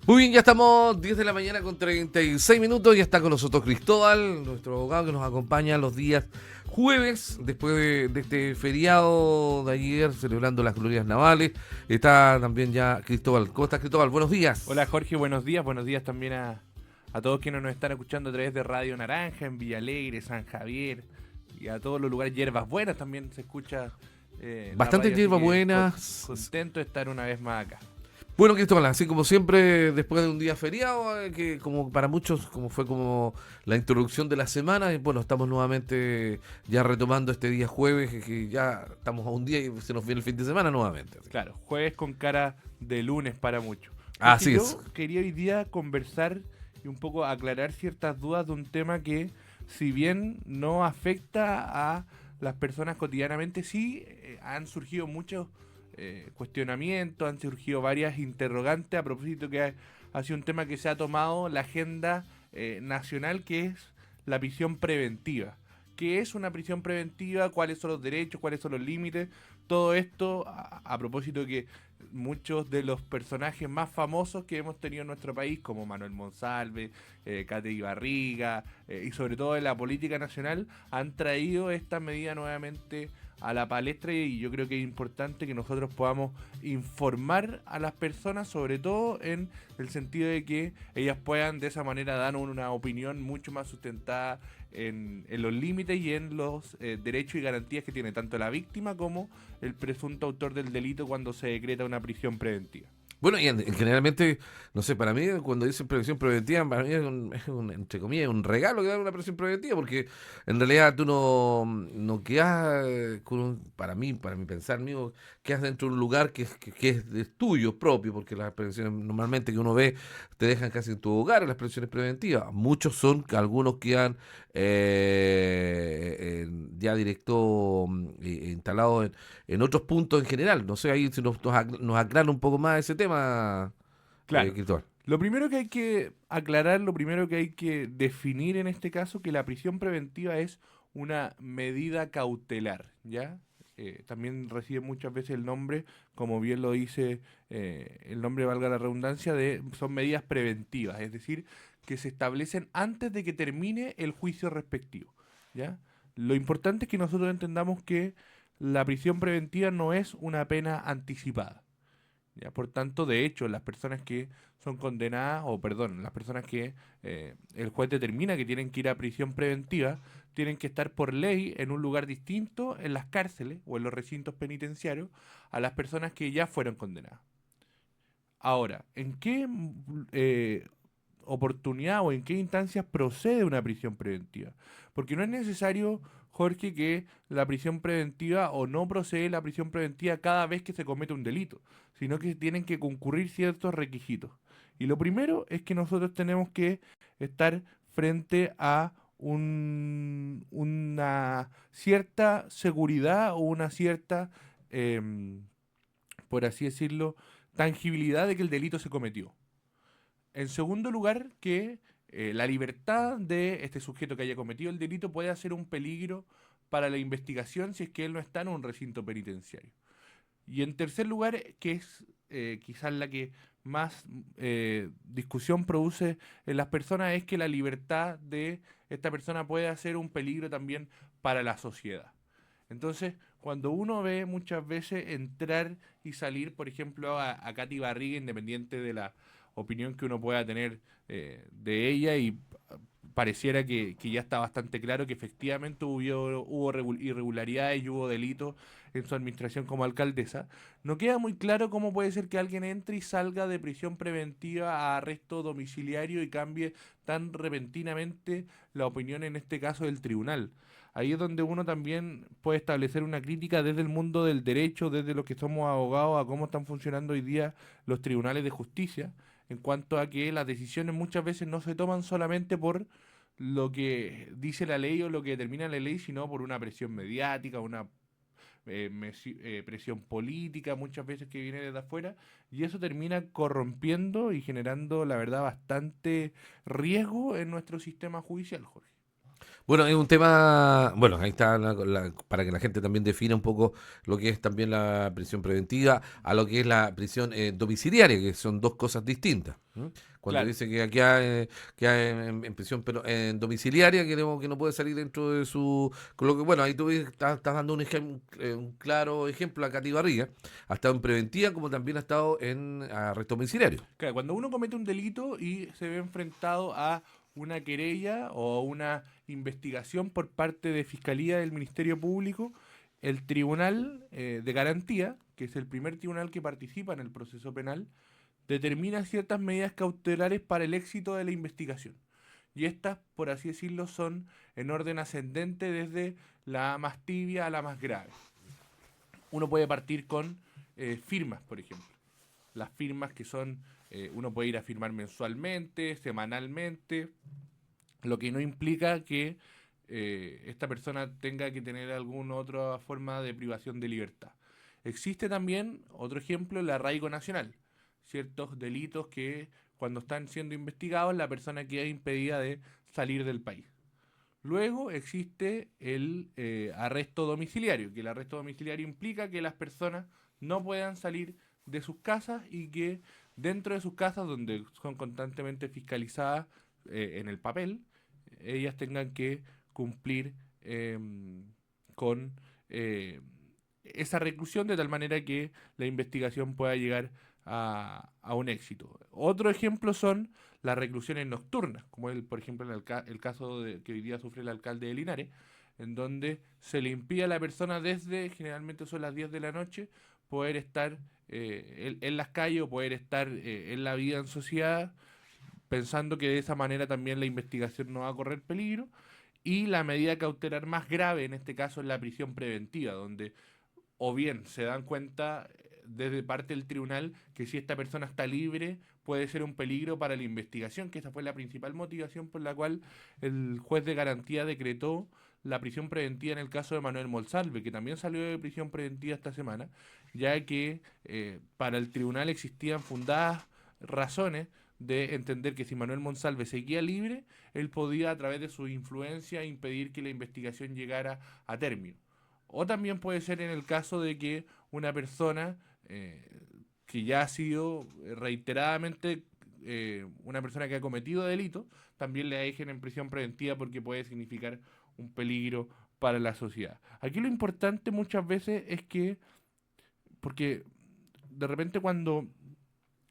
Muy bien, ya estamos 10 de la mañana con 36 minutos. Ya está con nosotros Cristóbal, nuestro abogado que nos acompaña los días jueves, después de este feriado de ayer, celebrando las glorias navales. Está también ya Cristóbal. ¿Cómo estás, Cristóbal? Buenos Hola días. Jorge, buenos días también a todos quienes nos están escuchando a través de Radio Naranja, en Villalegre, San Javier y a todos los lugares. Hierbas Buenas también se escucha la Bastante radio, así hierba que buena. contento de estar una vez más acá. Bueno, Cristóbal, así como siempre, después de un día feriado, que como para muchos como fue como la introducción de la semana, y bueno, estamos nuevamente ya retomando este día jueves, que ya estamos a un día y se nos viene el fin de semana nuevamente. Claro, jueves con cara de lunes para muchos. Jorge, Así es. yo quería hoy día conversar y un poco aclarar ciertas dudas de un tema que, si bien no afecta a las personas cotidianamente, sí han surgido muchos cuestionamientos, han surgido varias interrogantes a propósito que ha sido un tema que se ha tomado la agenda nacional, que es la prisión preventiva. ¿Qué es una prisión preventiva? ¿Cuáles son los derechos? ¿Cuáles son los límites? Todo esto a propósito de que muchos de los personajes más famosos que hemos tenido en nuestro país, como Manuel Monsalve, Cate Barriga, y sobre todo en la política nacional, han traído esta medida nuevamente a la palestra, y yo creo que es importante que nosotros podamos informar a las personas, sobre todo en el sentido de que ellas puedan de esa manera dar una opinión mucho más sustentada en los límites y en los derechos y garantías que tiene tanto la víctima como el presunto autor del delito cuando se decreta una prisión preventiva. Bueno, y generalmente, no sé, para mí cuando dicen previsión preventiva, para mí entre comillas, un regalo que dar una presión preventiva, porque en realidad tú no quedas, para mí, para mi pensar mío, quedas dentro de un lugar que es tuyo, propio, porque las prevenciones normalmente que uno ve te dejan casi en tu hogar, las prevenciones preventivas. Muchos son, algunos quedan ya directo instalados en otros puntos en general. No sé, ahí si nos aclara un poco más ese tema, Claro. Cristóbal. Lo primero que hay que aclarar, lo primero que hay que definir en este caso, que la prisión preventiva es una medida cautelar, ¿ya? También recibe muchas veces el nombre, como bien lo dice el nombre, valga la redundancia, son medidas preventivas, es decir, que se establecen antes de que termine el juicio respectivo, ¿ya? Lo importante es que nosotros entendamos que la prisión preventiva no es una pena anticipada. ¿Ya? Por tanto, de hecho, las personas que son condenadas, o perdón, las personas que el juez determina que tienen que ir a prisión preventiva, tienen que estar por ley en un lugar distinto en las cárceles o en los recintos penitenciarios a las personas que ya fueron condenadas. Ahora, ¿en qué oportunidad o en qué instancias procede una prisión preventiva? Porque no es necesario, Jorge, que la prisión preventiva o no procede la prisión preventiva cada vez que se comete un delito, sino que tienen que concurrir ciertos requisitos. Y lo primero es que nosotros tenemos que estar frente a una cierta seguridad o una cierta, em, por así decirlo, tangibilidad de que el delito se cometió. En segundo lugar, que la libertad de este sujeto que haya cometido el delito puede ser un peligro para la investigación si es que él no está en un recinto penitenciario. Y en tercer lugar, que es quizás la que más discusión produce en las personas, es que la libertad de esta persona puede ser un peligro también para la sociedad. Entonces, cuando uno ve muchas veces entrar y salir, por ejemplo, a Katy Barriga, independiente de la opinión que uno pueda tener de ella, y pareciera que ya está bastante claro que efectivamente hubo irregularidades y hubo delitos en su administración como alcaldesa, no queda muy claro cómo puede ser que alguien entre y salga de prisión preventiva a arresto domiciliario y cambie tan repentinamente la opinión, en este caso del tribunal. Ahí es donde uno también puede establecer una crítica desde el mundo del derecho, desde los que somos abogados, a cómo están funcionando hoy día los tribunales de justicia, en cuanto a que las decisiones muchas veces no se toman solamente por lo que dice la ley o lo que determina la ley, sino por una presión mediática, una presión política, muchas veces que viene desde afuera, y eso termina corrompiendo y generando, la verdad, bastante riesgo en nuestro sistema judicial, Jorge. Bueno, es un tema, bueno, ahí está para que la gente también defina un poco lo que es también la prisión preventiva a lo que es la prisión domiciliaria, que son dos cosas distintas. ¿M? Cuando Claro. dice que aquí queda en prisión pero en domiciliaria, que no puede salir dentro de su... Con lo que, bueno, ahí tú estás dando un claro ejemplo a Katy Barriga. Ha estado en preventiva como también ha estado en arresto domiciliario. Claro, cuando uno comete un delito y se ve enfrentado a una querella o una investigación por parte de Fiscalía del Ministerio Público, el Tribunal de Garantía, que es el primer tribunal que participa en el proceso penal, determina ciertas medidas cautelares para el éxito de la investigación. Y estas, por así decirlo, son en orden ascendente desde la más tibia a la más grave. Uno puede partir con firmas, por ejemplo. Las firmas que son, uno puede ir a firmar mensualmente, semanalmente, lo que no implica que esta persona tenga que tener alguna otra forma de privación de libertad. Existe también, otro ejemplo, el arraigo nacional. Ciertos delitos que cuando están siendo investigados la persona queda impedida de salir del país. Luego existe el arresto domiciliario, que el arresto domiciliario implica que las personas no puedan salir de sus casas y que dentro de sus casas, donde son constantemente fiscalizadas en el papel, ellas tengan que cumplir con esa reclusión de tal manera que la investigación pueda llegar a un éxito. Otro ejemplo son las reclusiones nocturnas, como por ejemplo el caso que hoy día sufre el alcalde de Linares, en donde se le impide a la persona desde, generalmente son las 10 de la noche, poder estar en las calles o poder estar en la vida en sociedad, pensando que de esa manera también la investigación no va a correr peligro. Y la medida cautelar más grave en este caso es la prisión preventiva, donde o bien se dan cuenta desde parte del tribunal que si esta persona está libre puede ser un peligro para la investigación, que esa fue la principal motivación por la cual el juez de garantía decretó la prisión preventiva en el caso de Manuel Monsalve, que también salió de prisión preventiva esta semana, ya que para el tribunal existían fundadas razones de entender que si Manuel Monsalve seguía libre, él podía a través de su influencia impedir que la investigación llegara a término. O también puede ser en el caso de que una persona que ya ha sido reiteradamente una persona que ha cometido delitos, también le dejen en prisión preventiva porque puede significar un peligro para la sociedad. Aquí lo importante muchas veces es que, porque de repente cuando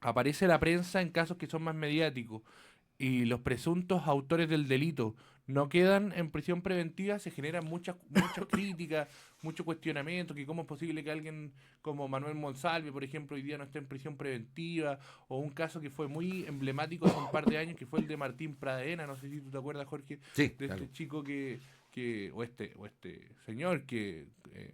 aparece la prensa en casos que son más mediáticos y los presuntos autores del delito no quedan en prisión preventiva, se generan muchas críticas, mucho cuestionamiento, que cómo es posible que alguien como Manuel Monsalve, por ejemplo, hoy día no esté en prisión preventiva, o un caso que fue muy emblemático hace un par de años, que fue el de Martín Pradena, no sé si tú te acuerdas, Jorge, Sí, de claro. este chico o este señor que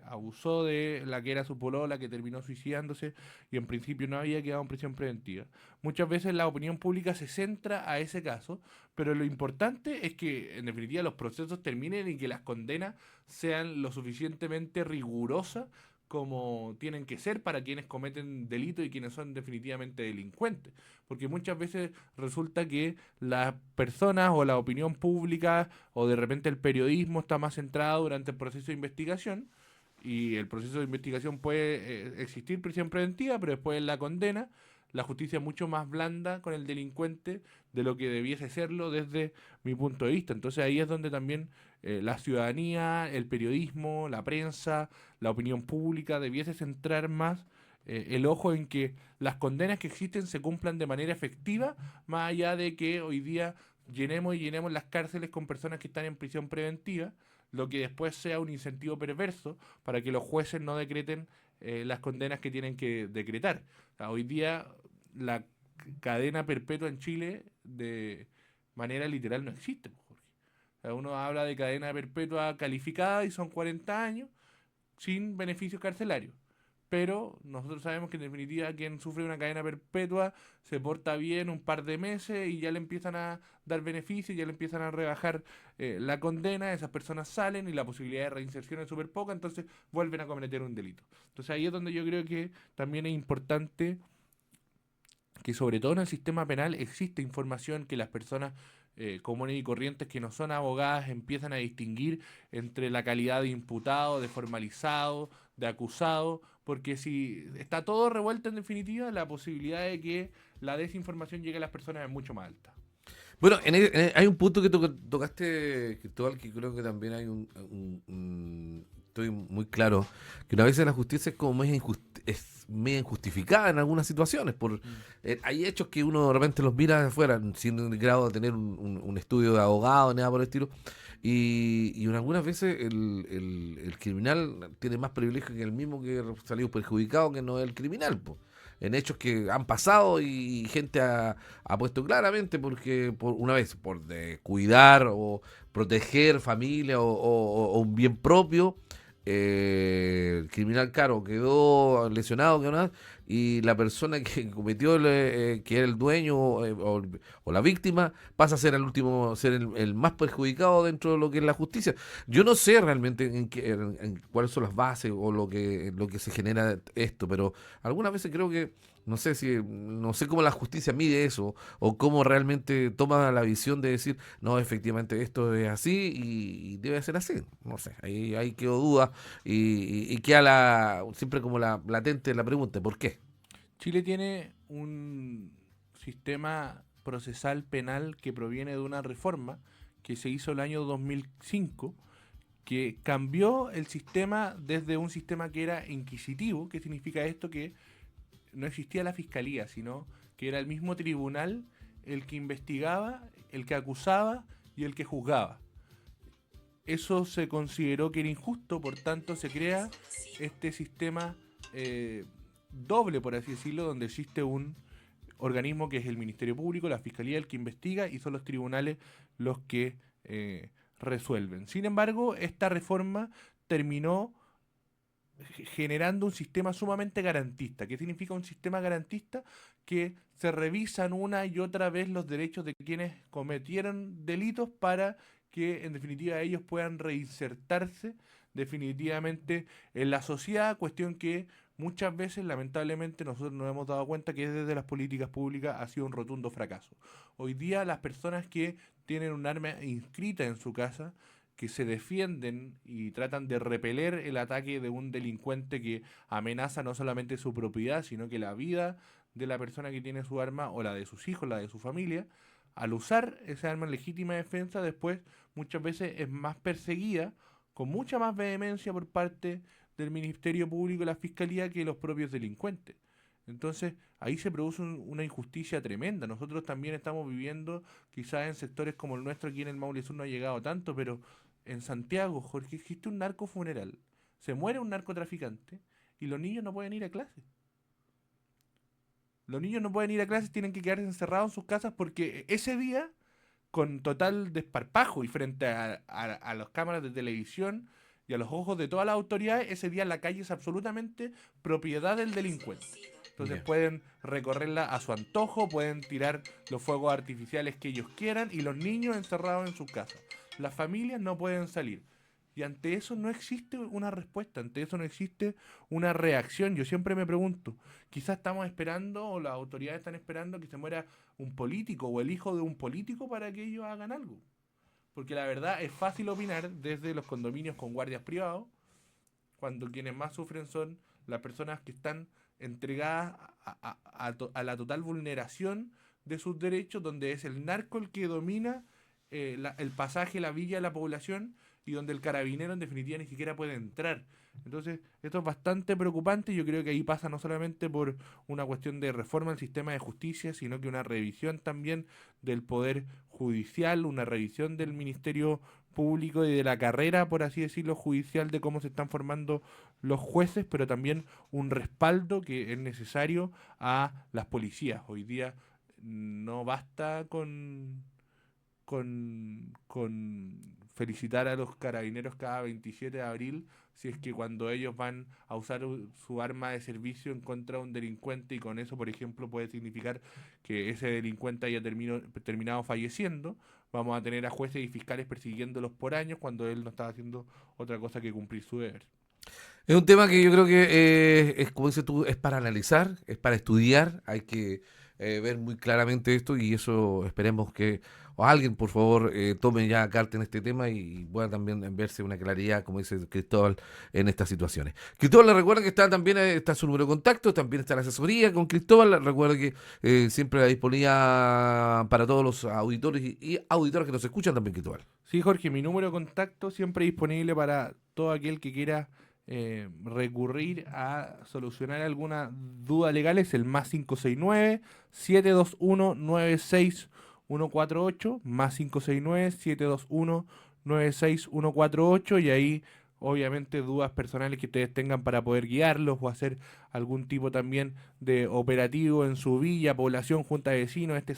abusó de la que era su polola, que terminó suicidándose y en principio no había quedado en prisión preventiva. Muchas veces la opinión pública se centra a ese caso, pero lo importante es que en definitiva los procesos terminen y que las condenas sean lo suficientemente rigurosas como tienen que ser para quienes cometen delito y quienes son definitivamente delincuentes. Porque muchas veces resulta que las personas o la opinión pública o de repente el periodismo está más centrado durante el proceso de investigación y el proceso de investigación puede existir prisión preventiva, pero después en la condena la justicia es mucho más blanda con el delincuente de lo que debiese serlo desde mi punto de vista. Entonces ahí es donde también la ciudadanía, el periodismo, la prensa, la opinión pública debiese centrar más el ojo en que las condenas que existen se cumplan de manera efectiva, más allá de que hoy día llenemos y llenemos las cárceles con personas que están en prisión preventiva, lo que después sea un incentivo perverso para que los jueces no decreten las condenas que tienen que decretar. O sea, hoy día la cadena perpetua en Chile de manera literal no existe, pues, Jorge. O sea, uno habla de cadena perpetua calificada y son 40 años sin beneficios carcelarios. Pero nosotros sabemos que en definitiva quien sufre una cadena perpetua se porta bien un par de meses y ya le empiezan a dar beneficios, ya le empiezan a rebajar la condena, esas personas salen y la posibilidad de reinserción es súper poca, entonces vuelven a cometer un delito. Entonces ahí es donde yo creo que también es importante que sobre todo en el sistema penal existe información que las personas comunes y corrientes que no son abogadas empiezan a distinguir entre la calidad de imputado, de formalizado, de acusado, porque si está todo revuelto en definitiva, la posibilidad de que la desinformación llegue a las personas es mucho más alta. Bueno, hay un punto que tocaste, Cristóbal, que creo que también hay estoy muy claro, que una vez la justicia es como es medio injustificada en algunas situaciones. Mm. Hay hechos que uno de repente los mira de afuera, sin el grado de tener un estudio de abogado, nada por el estilo, y en algunas veces el criminal tiene más privilegio que el mismo que salió perjudicado, que no es el criminal, po, en hechos que han pasado y gente ha puesto claramente porque por una vez por cuidar o proteger familia o un bien propio, el criminal caro quedó lesionado, quedó nada, y la persona que cometió que era el dueño o la víctima pasa a ser el último, ser el más perjudicado dentro de lo que es la justicia. Yo no sé realmente en cuáles son las bases o lo que se genera esto, pero algunas veces creo que no sé cómo la justicia mide eso o cómo realmente toma la visión de decir, no, efectivamente esto es así y debe ser así. No sé, ahí quedó duda y queda siempre como la latente la pregunta, ¿por qué? Chile tiene un sistema procesal penal que proviene de una reforma que se hizo el año 2005, que cambió el sistema desde un sistema que era inquisitivo. ¿Qué significa esto? Que no existía la fiscalía, sino que era el mismo tribunal el que investigaba, el que acusaba y el que juzgaba. Eso se consideró que era injusto, por tanto se crea este sistema eh, doble, por así decirlo, donde existe un organismo que es el Ministerio Público, la Fiscalía el que investiga y son los tribunales los que resuelven. Sin embargo, esta reforma terminó generando un sistema sumamente garantista. ¿Qué significa un sistema garantista? Que se revisan una y otra vez los derechos de quienes cometieron delitos para que en definitiva ellos puedan reinsertarse definitivamente en la sociedad, cuestión que muchas veces lamentablemente nosotros nos hemos dado cuenta que desde las políticas públicas ha sido un rotundo fracaso. Hoy día las personas que tienen un arma inscrita en su casa, que se defienden y tratan de repeler el ataque de un delincuente que amenaza no solamente su propiedad, sino que la vida de la persona que tiene su arma o la de sus hijos, la de su familia, al usar esa arma en legítima defensa, después muchas veces es más perseguida con mucha más vehemencia por parte del Ministerio Público y la Fiscalía que los propios delincuentes. Entonces, ahí se produce una injusticia tremenda. Nosotros también estamos viviendo, quizás en sectores como el nuestro, aquí en el Maule Sur no ha llegado tanto, pero en Santiago, Jorge, existe un narco funeral. Se muere un narcotraficante y los niños no pueden ir a clases. Los niños no pueden ir a clases, tienen que quedarse encerrados en sus casas porque ese día, con total desparpajo y frente a las cámaras de televisión y a los ojos de todas las autoridades, ese día la calle es absolutamente propiedad del delincuente. Entonces Ya. pueden recorrerla a su antojo, pueden tirar los fuegos artificiales que ellos quieran y los niños encerrados en sus casas. Las familias no pueden salir. Y ante eso no existe una respuesta, ante eso no existe una reacción. Yo siempre me pregunto, quizás estamos esperando o las autoridades están esperando que se muera un político o el hijo de un político para que ellos hagan algo. Porque la verdad es fácil opinar desde los condominios con guardias privados, cuando quienes más sufren son las personas que están entregadas a la total vulneración de sus derechos, donde es el narco el que domina el pasaje, la villa de la población y donde el carabinero en definitiva ni siquiera puede entrar. Entonces, esto es bastante preocupante. Yo creo que ahí pasa no solamente por una cuestión de reforma del sistema de justicia, sino que una revisión también del poder judicial, una revisión del Ministerio Público y de la carrera, por así decirlo, judicial, de cómo se están formando los jueces, pero también un respaldo que es necesario a las policías. Hoy día no basta con felicitar a los carabineros cada 27 de abril, si es que cuando ellos van a usar su arma de servicio en contra de un delincuente y con eso, por ejemplo, puede significar que ese delincuente haya terminado falleciendo, vamos a tener a jueces y fiscales persiguiéndolos por años cuando él no estaba haciendo otra cosa que cumplir su deber. Es un tema que yo creo que es, como dices tú, es para analizar, es para estudiar, hay que ver muy claramente esto y eso esperemos que o alguien, por favor, tome ya carta en este tema y pueda también verse una claridad, como dice Cristóbal, en estas situaciones. Cristóbal, le recuerda que está también está su número de contacto, también está la asesoría con Cristóbal. Recuerda que siempre la disponibilidad para todos los auditores y auditoras que nos escuchan también, Cristóbal. Sí, Jorge, mi número de contacto siempre disponible para todo aquel que quiera recurrir a solucionar alguna duda legal. Es el más 569-721-96148, más 569-721-96148, y ahí obviamente dudas personales que ustedes tengan para poder guiarlos o hacer algún tipo también de operativo en su villa, población, junta de vecinos. Este